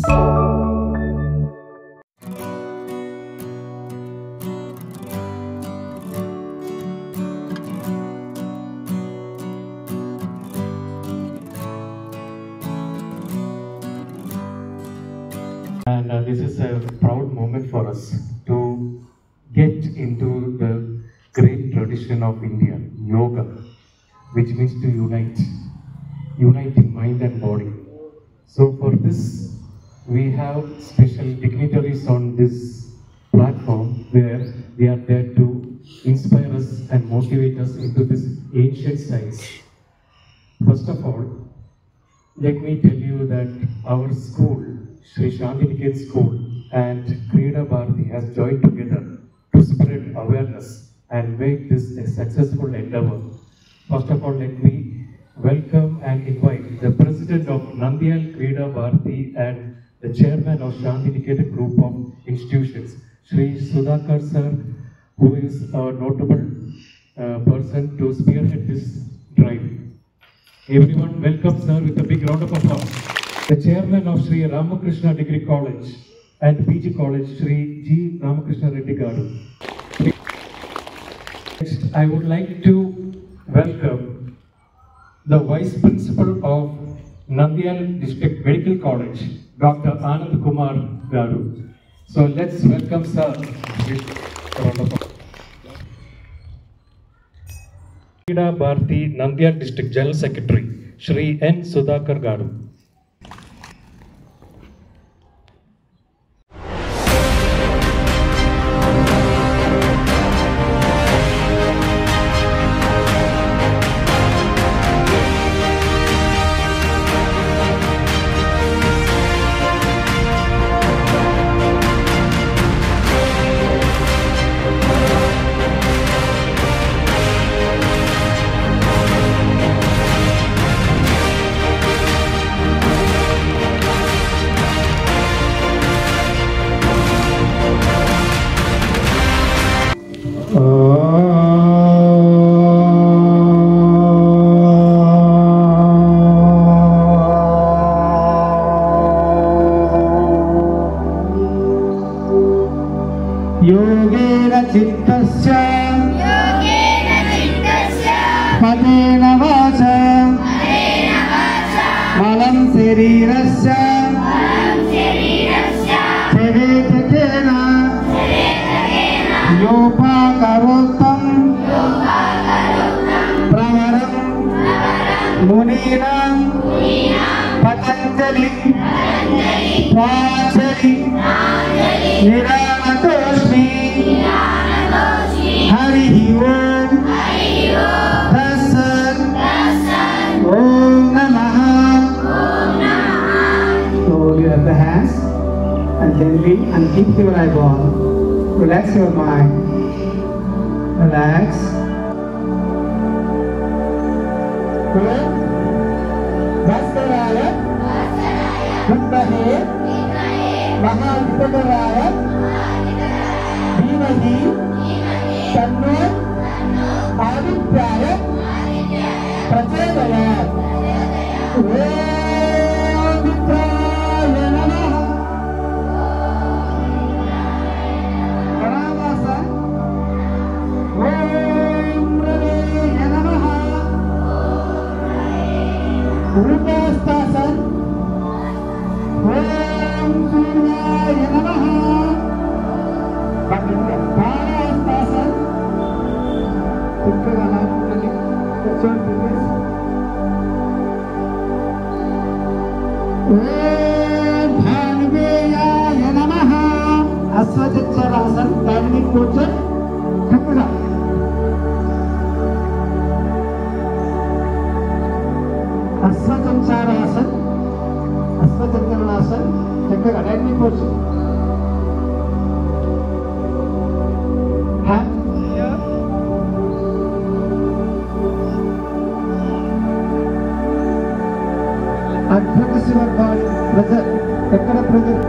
And this is a proud moment for us to get into the great tradition of India, yoga, which means to unite in mind and body. So for this, we have special dignitaries on this platform where they are there to inspire us and motivate us into this ancient science. First of all, let me tell you that our school, Sri Shantiniketan School and Krida Bharati has joined together to spread awareness and make this a successful endeavor. First of all, let me welcome and invite the President of Nandyal Krida Bharati and the Chairman of Shantiniketan Group of Institutions, Sri Sudhakar Sir, who is a notable person to spearhead this drive. Everyone welcome Sir with a big round of applause. The Chairman of Sri Ramakrishna Degree College and PG College, Sri G. Ramakrishna Reddy Garu. Next, I would like to welcome the Vice Principal of Nandyal District Medical College, Dr. Anand Kumar Garu. So let's welcome Sir with a round of applause. Krida Bharati Nandyal District General Secretary, Sri N. Sudhakar Garu. योगेन चित्तस्य पदेन वाचा मलं शरीरस्य सेवेतेन योपाकरोत्तं प्रवरं मुनीनां पतञ्जलि प्राञ्जलि निरामतोऽस्मि हरिः ओम् तत्सत् ॐ नमः. So you have the hands and gently and keep your eyeball. Relax your mind. Relax. Good. Bhaskaraaya Vimbahe Mahavipakaraaya Dhimahi Tanno Adityaya Prachodayat. Om Vitraya Namaha. Pranamasa. Om Rave Namaha. Rupastasan. Om Suryaya Namaha. Parastasan. Om Bhanuveyaya Namaha. Aswajacharasana dynamic posture. Chakra. Aswajacharasana. Aswajacharasana. Chakra dynamic posture. Hand. And focus your body, pressure, ekkada pressure.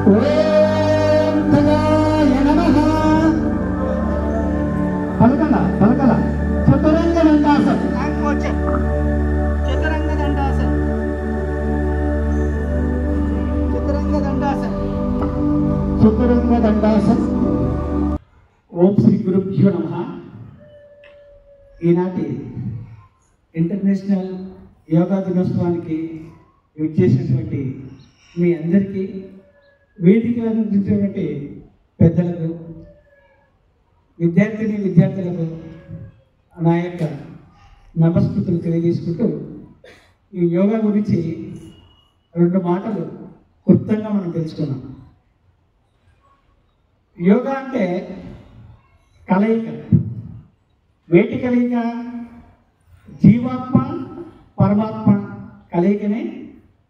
Om Tagaya Namaha. Palakala, Chaturanga Dandasana. చతురంగ దండాసన్. ఓం శ్రీ గురుభ్యో నమః. ఈనాటి international yoga దినోత్సవానికి విచ్చేసినటువంటి మీ అందరికీ, వేదికలు అందించినటువంటి పెద్దలకు, విద్యార్థులకు నా యొక్క నమస్కృతులు తెలియజేసుకుంటూ, ఈ యోగా గురించి 2 మాటలు క్లుప్తంగా మనం తెలుసుకున్నాం. యోగా అంటే కలయిక. వేటి కలయిక? జీవాత్మ పరమాత్మ కలయికనే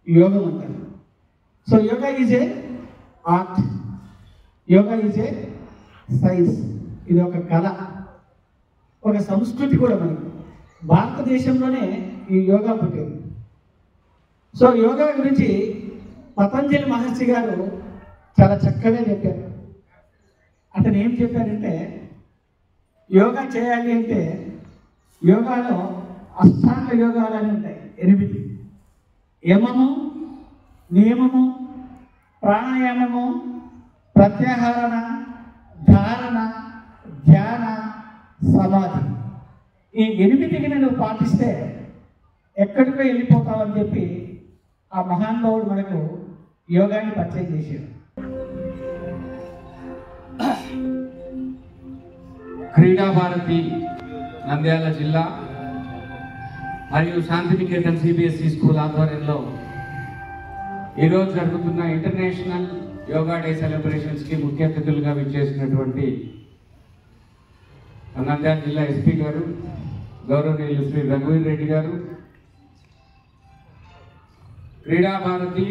యోగం అంటారు. So yoga is a art, yoga is a science. ఇది ఒక కళ, ఒక సంస్కృతి కూడా. మనకి భారతదేశంలోనే ఈ యోగా పుట్టింది. సో యోగా గురించి పతంజలి మహర్షి గారు చాలా చక్కగా చెప్పారు. అతను ఏం చెప్పారంటే, యోగా చేయాలి అంటే యోగాలో అష్టాంగ యోగాలు అని ఉంటాయి, 8. యమము, నియమము, ప్రాణాయామము, ప్రత్యాహారణ, ధారణ, ధ్యాన, సమాధి. ఈ 8టిని నువ్వు పాటిస్తే ఎక్కడికో వెళ్ళిపోతావని చెప్పి ఆ మహానుభావుడు మనకు యోగాన్ని పరిచయం చేశాడు. క్రీడా భారతి నంద్యాల జిల్లా మరియు శాంతినికేతన్ సిబిఎస్ఈ స్కూల్ ఆధ్వర్యంలో ఈరోజు జరుగుతున్న ఇంటర్నేషనల్ యోగా డే సెలబ్రేషన్స్కి ముఖ్య అతిథులుగా విచ్చేసినటువంటి నంద్యాల జిల్లా ఎస్పీ గారు, గౌరవనీయులు శ్రీ రఘువీర్ రెడ్డి గారు, Kreeda Bharati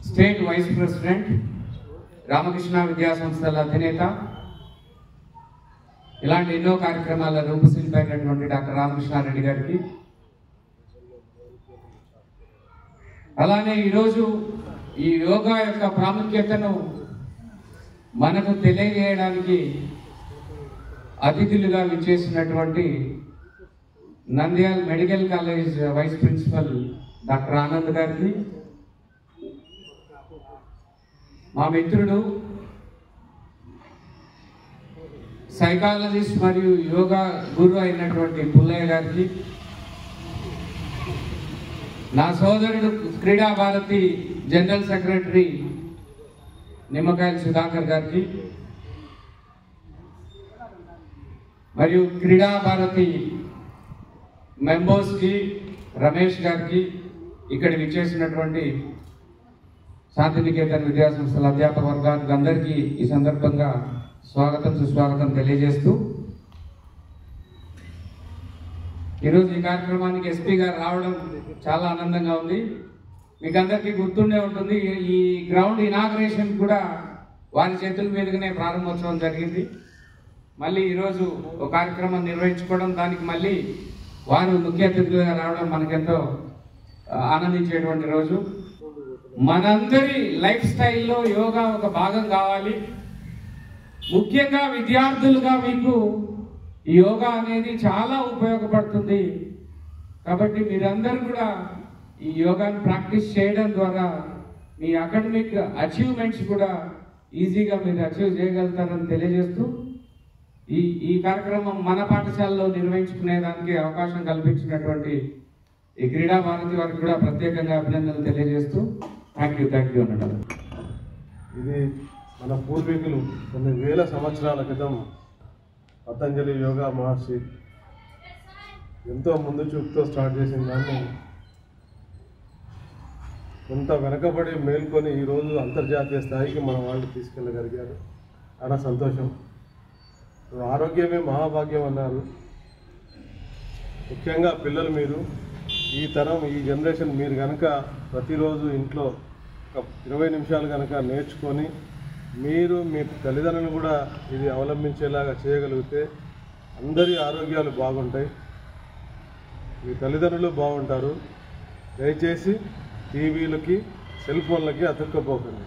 state vice president, Ramakrishna విద్యా సంస్థల అధినేత, ఇలాంటి ఎన్నో కార్యక్రమాల రూపశిల్పి అయినటువంటి డాక్టర్ రామకృష్ణారెడ్డి గారికి, అలానే ఈరోజు ఈ యోగా యొక్క ప్రాముఖ్యతను మనకు తెలియజేయడానికి అతిథులుగా విచ్చేసినటువంటి Nandyal medical college vice principal doctor Anand గారికి, మా మిత్రుడు సైకాలజిస్ట్ మరియు యోగా గురు అయినటువంటి పుల్లయ్య గారికి, నా సోదరుడు క్రీడా భారతి జనరల్ సెక్రటరీ నిమ్మకాయల సుధాకర్ గారికి, మరియు క్రీడా భారతి మెంబర్స్కి, రమేష్ గారికి, ఇక్కడ విచ్చేసినటువంటి శాంతినికేతన్ విద్యా సంస్థల అధ్యాపక వర్గానికి అందరికీ ఈ సందర్భంగా స్వాగతం సుస్వాగతం తెలియజేస్తూ, ఈరోజు ఈ కార్యక్రమానికి ఎస్పీ గారు రావడం చాలా ఆనందంగా ఉంది. మీకు అందరికీ గుర్తుండే ఉంటుంది, ఈ గ్రౌండ్ ఇనాగ్రేషన్ కూడా వారి చేతుల మీదుగానే ప్రారంభోత్సవం జరిగింది. మళ్ళీ ఈరోజు ఒక కార్యక్రమం నిర్వహించుకోవడం, దానికి మళ్ళీ వారు ముఖ్య అతిథులుగా రావడం మనకెంతో ఆనందించేటువంటి రోజు. మనందరి లైఫ్ స్టైల్లో యోగా ఒక భాగం కావాలి. ముఖ్యంగా విద్యార్థులుగా మీకు ఈ యోగా అనేది చాలా ఉపయోగపడుతుంది. కాబట్టి మీరందరూ కూడా ఈ యోగాను ప్రాక్టీస్ చేయడం ద్వారా మీ అకాడమిక్ అచీవ్మెంట్స్ కూడా ఈజీగా మీరు అచీవ్ చేయగలుగుతారని తెలియజేస్తూ, ఈ కార్యక్రమం మన పాఠశాలలో నిర్వహించుకునేదానికి అవకాశం కల్పించినటువంటి ఈ క్రీడా భారతి వారికి కూడా ప్రత్యేకంగా అభినందనలు తెలియజేస్తూ థ్యాంక్ యూ అన్నట్టు. ఇది మన పూర్వీకులు కొన్ని వేల సంవత్సరాల క్రితం పతంజలి యోగా మహర్షి ఎంతో ముందు చూపుతో స్టార్ట్ చేసిన దాన్ని కొంత వెనకబడి మేల్కొని ఈరోజు అంతర్జాతీయ స్థాయికి మన వాళ్ళు తీసుకెళ్ళగలిగారు. చాలా సంతోషం. ఆరోగ్యమే మహాభాగ్యం అన్నారు. ముఖ్యంగా పిల్లలు, మీరు ఈ తరం, ఈ జనరేషన్ మీరు కనుక ప్రతిరోజు ఇంట్లో ఒక 20 నిమిషాలు కనుక నేర్చుకొని మీరు మీ తల్లిదండ్రులు కూడా ఇది అవలంబించేలాగా చేయగలిగితే అందరి ఆరోగ్యాలు బాగుంటాయి, మీ తల్లిదండ్రులు బాగుంటారు. దయచేసి టీవీలకి, సెల్ ఫోన్లకి అతుక్కపోకండి.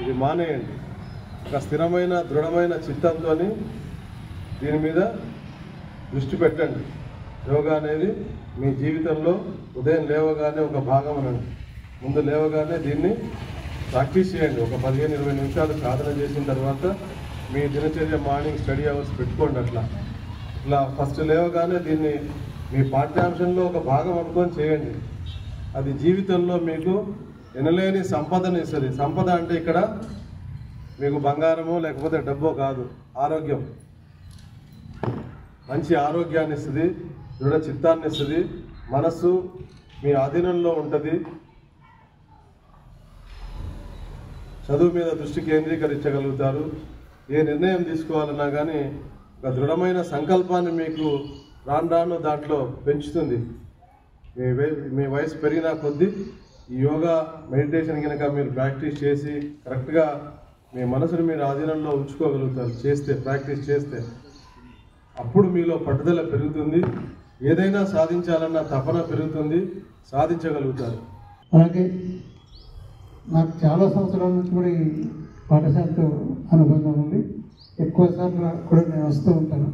ఇది మానేయండి. ఒక స్థిరమైన, దృఢమైన చిత్తంతో దీని మీద దృష్టి పెట్టండి. యోగా అనేది మీ జీవితంలో ఉదయం లేవగానే ఒక భాగం అనండి. ముందు లేవగానే దీన్ని ప్రాక్టీస్ చేయండి. ఒక 15-20 నిమిషాలు సాధన చేసిన తర్వాత మీ దినచర్య మార్నింగ్ స్టడీ అవర్స్ పెట్టుకోండి. ఇట్లా ఫస్ట్ లేవగానే దీన్ని మీ పాఠ్యాంశంలో ఒక భాగం అనుకొని చేయండి. అది జీవితంలో మీకు ఎనలేని సంపదను ఇస్తుంది. సంపద అంటే ఇక్కడ మీకు బంగారమో లేకపోతే డబ్బో కాదు, ఆరోగ్యం. మంచి ఆరోగ్యాన్ని ఇస్తుంది, దృఢ చిత్తాన్ని ఇస్తుంది, మనస్సు మీ ఆధీనంలో ఉంటుంది, చదువు మీద దృష్టి కేంద్రీకరించగలుగుతారు. ఏ నిర్ణయం తీసుకోవాలన్నా కానీ ఒక దృఢమైన సంకల్పాన్ని మీకు రాను దాంట్లో పెంచుతుంది. మీ వయసు పెరిగిన కొద్దీ ఈ యోగా మెడిటేషన్ కనుక మీరు ప్రాక్టీస్ చేసి కరెక్ట్గా మీ మనసుని మీరు ఆధీనంలో ఉంచుకోగలుగుతారు. ప్రాక్టీస్ చేస్తే అప్పుడు మీలో పట్టుదల పెరుగుతుంది, ఏదైనా సాధించాలన్న తపన పెరుగుతుంది, సాధించగలుగుతారు. అలాగే నాకు చాలా సంవత్సరాల నుంచి కూడా ఈ పాఠశాలతో అనుబంధం ఉంది. ఎక్కువ సార్లు కూడా నేను వస్తూ ఉంటాను.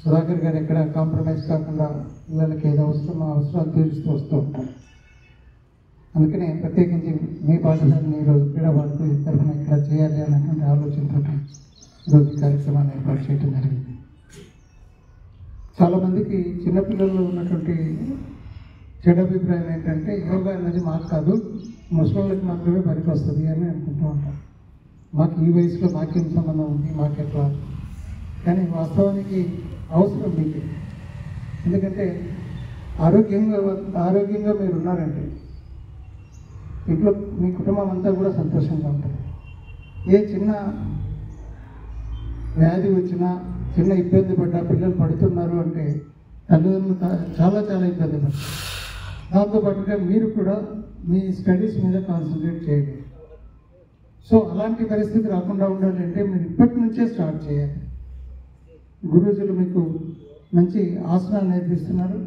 సుధాకర్ గారు ఎక్కడ కాంప్రమైజ్ కాకుండా పిల్లలకి ఏదో అవసరాలు తీరుస్తూ వస్తూ ఉంటాను. అందుకనే ప్రత్యేకించి మీ పాఠశాలని ఈరోజు క్రీడాబాధకు తరఫున ఇక్కడ చేయాలి అన్నటువంటి ఆలోచనతో ఈరోజు కార్యక్రమాన్ని ఏర్పాటు చేయడం జరిగింది. చాలామందికి చిన్నపిల్లల్లో ఉన్నటువంటి చెడు అభిప్రాయం ఏంటంటే యోగా అనేది మాకు కాదు, ముసలిళ్ళకి మాత్రమే పనికి వస్తుంది అని అనుకుంటూ ఉంటారు. మాకు ఈ వయసులో మాకేం సంబంధం ఉంది, మాకెట్లా? కానీ వాస్తవానికి అవసరం మీకు. ఎందుకంటే ఆరోగ్యంగా మీరు ఉన్నారంటే ఇంట్లో మీ కుటుంబం అంతా కూడా సంతోషంగా ఉంటుంది. ఏ చిన్న వ్యాధి వచ్చినా, చిన్న ఇబ్బంది పడ్డా, పిల్లలు పడుతున్నారు అంటే తల్లిదండ్రులు చాలా ఇబ్బంది పడతారు. దాంతోపాటుగా మీరు కూడా మీ స్టడీస్ మీద కాన్సన్ట్రేట్ చేయండి. సో అలాంటి పరిస్థితి రాకుండా ఉండాలంటే మీరు ఇప్పటి నుంచే స్టార్ట్ చేయాలి. గురూజులు మీకు మంచి ఆసనాలు నేర్పిస్తున్నారు.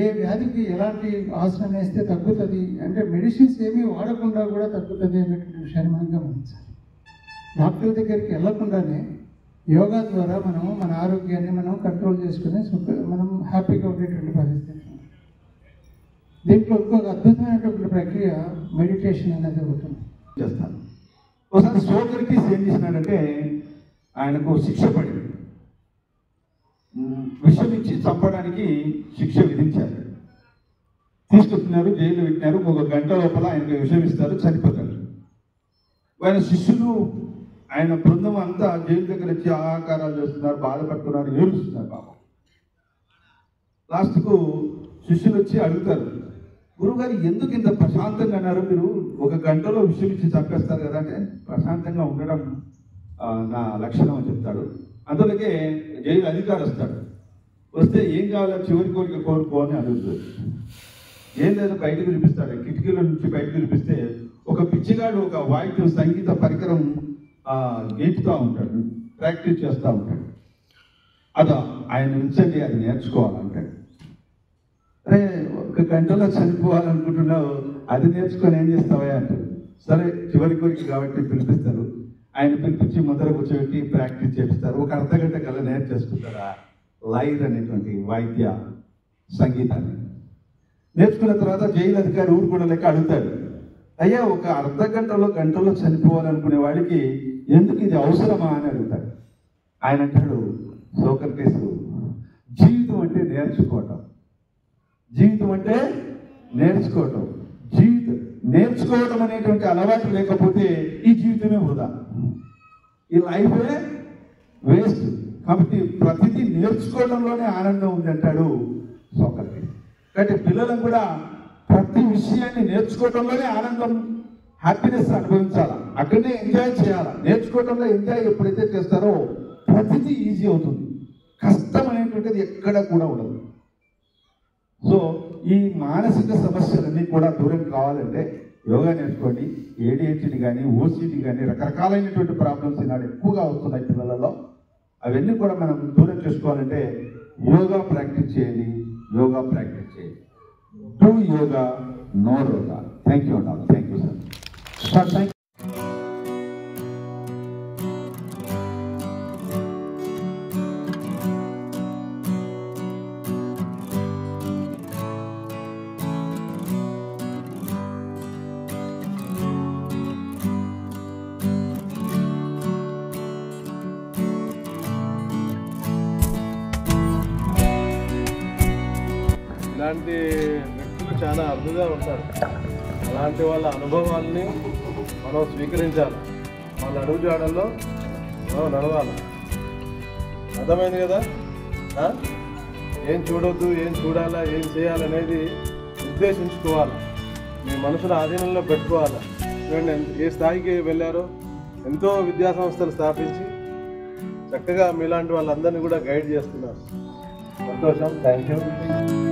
ఏ వ్యాధికి ఎలాంటి ఆసనం వేస్తే తగ్గుతుంది అంటే మెడిసిన్స్ ఏమీ వాడకుండా కూడా తగ్గుతుంది అనేటువంటి విషయాన్ని మనం గమనించాలి. డాక్టర్ దగ్గరికి వెళ్లకుండానే యోగా ద్వారా మన ఆరోగ్యాన్ని మనం కంట్రోల్ చేసుకుని మనం హ్యాపీగా ఉండేటువంటి పరిస్థితి. దీంట్లో ఇంకొక అద్భుతమైనటువంటి ప్రక్రియ మెడిటేషన్ అనేది ఉంటుంది. చేస్తాను. ఒకసారి సోకర్టీస్ ఏం చేసినాడంటే ఆయనకు శిక్ష పడింది. విషం ఇచ్చి చంపడానికి శిక్ష విధించారు. తీసుకొస్తున్నారు, జైలు పెట్టినారు. 1 గంట లోపల ఆయనకు విషం ఇస్తారు, చనిపోతారు. ఆయన శిష్యులు, ఆయన బృందం అంతా జైలు దగ్గర వచ్చి ఆకారాలు చేస్తున్నారు, బాధపడుతున్నారు, ఏడుస్తున్నారు పాపం. లాస్ట్కు శిష్యులు వచ్చి అడుగుతారు, గురువుగారు ఎందుకు ఇంత ప్రశాంతంగా అన్నారు? మీరు 1 గంటలో విషయం ఇచ్చి చంపేస్తారు కదా అంటే, ప్రశాంతంగా ఉండడం నా లక్షణం అని చెప్తాడు. అందులోకే జైలు అధికారి వస్తాడు. వస్తే ఏం కావాలో చివరి కోరిక కోరుకో అని అడుగుతాడు. ఏం లేదు, బయటకు చూపిస్తాడు. కిటికీల నుంచి బయటకు చూపిస్తే ఒక పిచ్చిగాడు ఒక వాయిద్యం సంగీత పరికరం గీటుతూ ఉంటాడు, ప్రాక్టీస్ చేస్తూ ఉంటాడు. అదో ఆయన ఉంచండి, అది నేర్చుకోవాలంటాడు. అరే 1 గంటలో చనిపోవాలనుకుంటున్నావు, అది నేర్చుకొని ఏం చేస్తావా అంటాడు. సరే చివరి కోరిక కాబట్టి పిలిపిస్తారు. ఆయన పిలిపించి ముందర కూర్చోబెట్టి ప్రాక్టీస్ చేపిస్తారు. 1 అర్ధగంట కల్లా నేర్చేసుకుంటారా లైర్ అనేటువంటి వాయిద్య సంగీతాన్ని. నేర్చుకున్న తర్వాత జైలు అధికారి ఊరుకోవడం లెక్క అడుగుతాడు, అయ్యా 1 గంటలో చనిపోవాలనుకునే వాడికి ఎందుకు ఇది అవసరమా అని అడుగుతాడు. ఆయన అంటాడు, సోక్రటీస్, జీవితం అంటే నేర్చుకోవటం. నేర్చుకోవడం అనేటువంటి అలవాటు లేకపోతే ఈ జీవితమే వృధా, ఈ లైఫే వేస్ట్. కాబట్టి ప్రతిదీ నేర్చుకోవడంలోనే ఆనందం ఉంది అంటాడు సోక్రటీస్. కాబట్టి పిల్లలను కూడా ప్రతి విషయాన్ని నేర్చుకోవడంలోనే ఆనందం, హ్యాపీనెస్ అనుభవించాలా, అక్కడనే ఎంజాయ్ చేయాలా. నేర్చుకోవడంలో ఎంజాయ్ ఎప్పుడైతే చేస్తారో ప్రతిదీ ఈజీ అవుతుంది, కష్టం అనేటువంటిది ఎక్కడ కూడా ఉండదు. సో ఈ మానసిక సమస్యలన్నీ కూడా దూరం కావాలంటే యోగా నేర్చుకోండి. ADHD కానీ, OCD కానీ, రకరకాలైనటువంటి ప్రాబ్లమ్స్ ఈనాడు ఎక్కువగా వస్తున్నాయి పిల్లలలో. అవన్నీ కూడా మనం దూరం చేసుకోవాలంటే యోగా ప్రాక్టీస్ చేయండి. డూ యోగా, నో రోగా. థ్యాంక్ యూ అండి. Thank you sir. ఇలాంటి వ్యక్తులు చాలా అరుదుగా ఉంటారు. అలాంటి వాళ్ళ అనుభవాల్ని మనం స్వీకరించాలి, వాళ్ళ అడుగుజాడల్లో మనం నడవాలి. అర్థమైంది కదా? ఏం చూడొద్దు, ఏం చూడాలా, ఏం చేయాలనేది నిర్దేశించుకోవాలి, మీ మనసులో ఆధీనంలో పెట్టుకోవాలి. చూడండి ఏ స్థాయికి వెళ్ళారో, ఎంతో విద్యాసంస్థలు స్థాపించి చక్కగా మీలాంటి వాళ్ళందరినీ కూడా గైడ్ చేస్తున్నారు. సంతోషం. Thank you.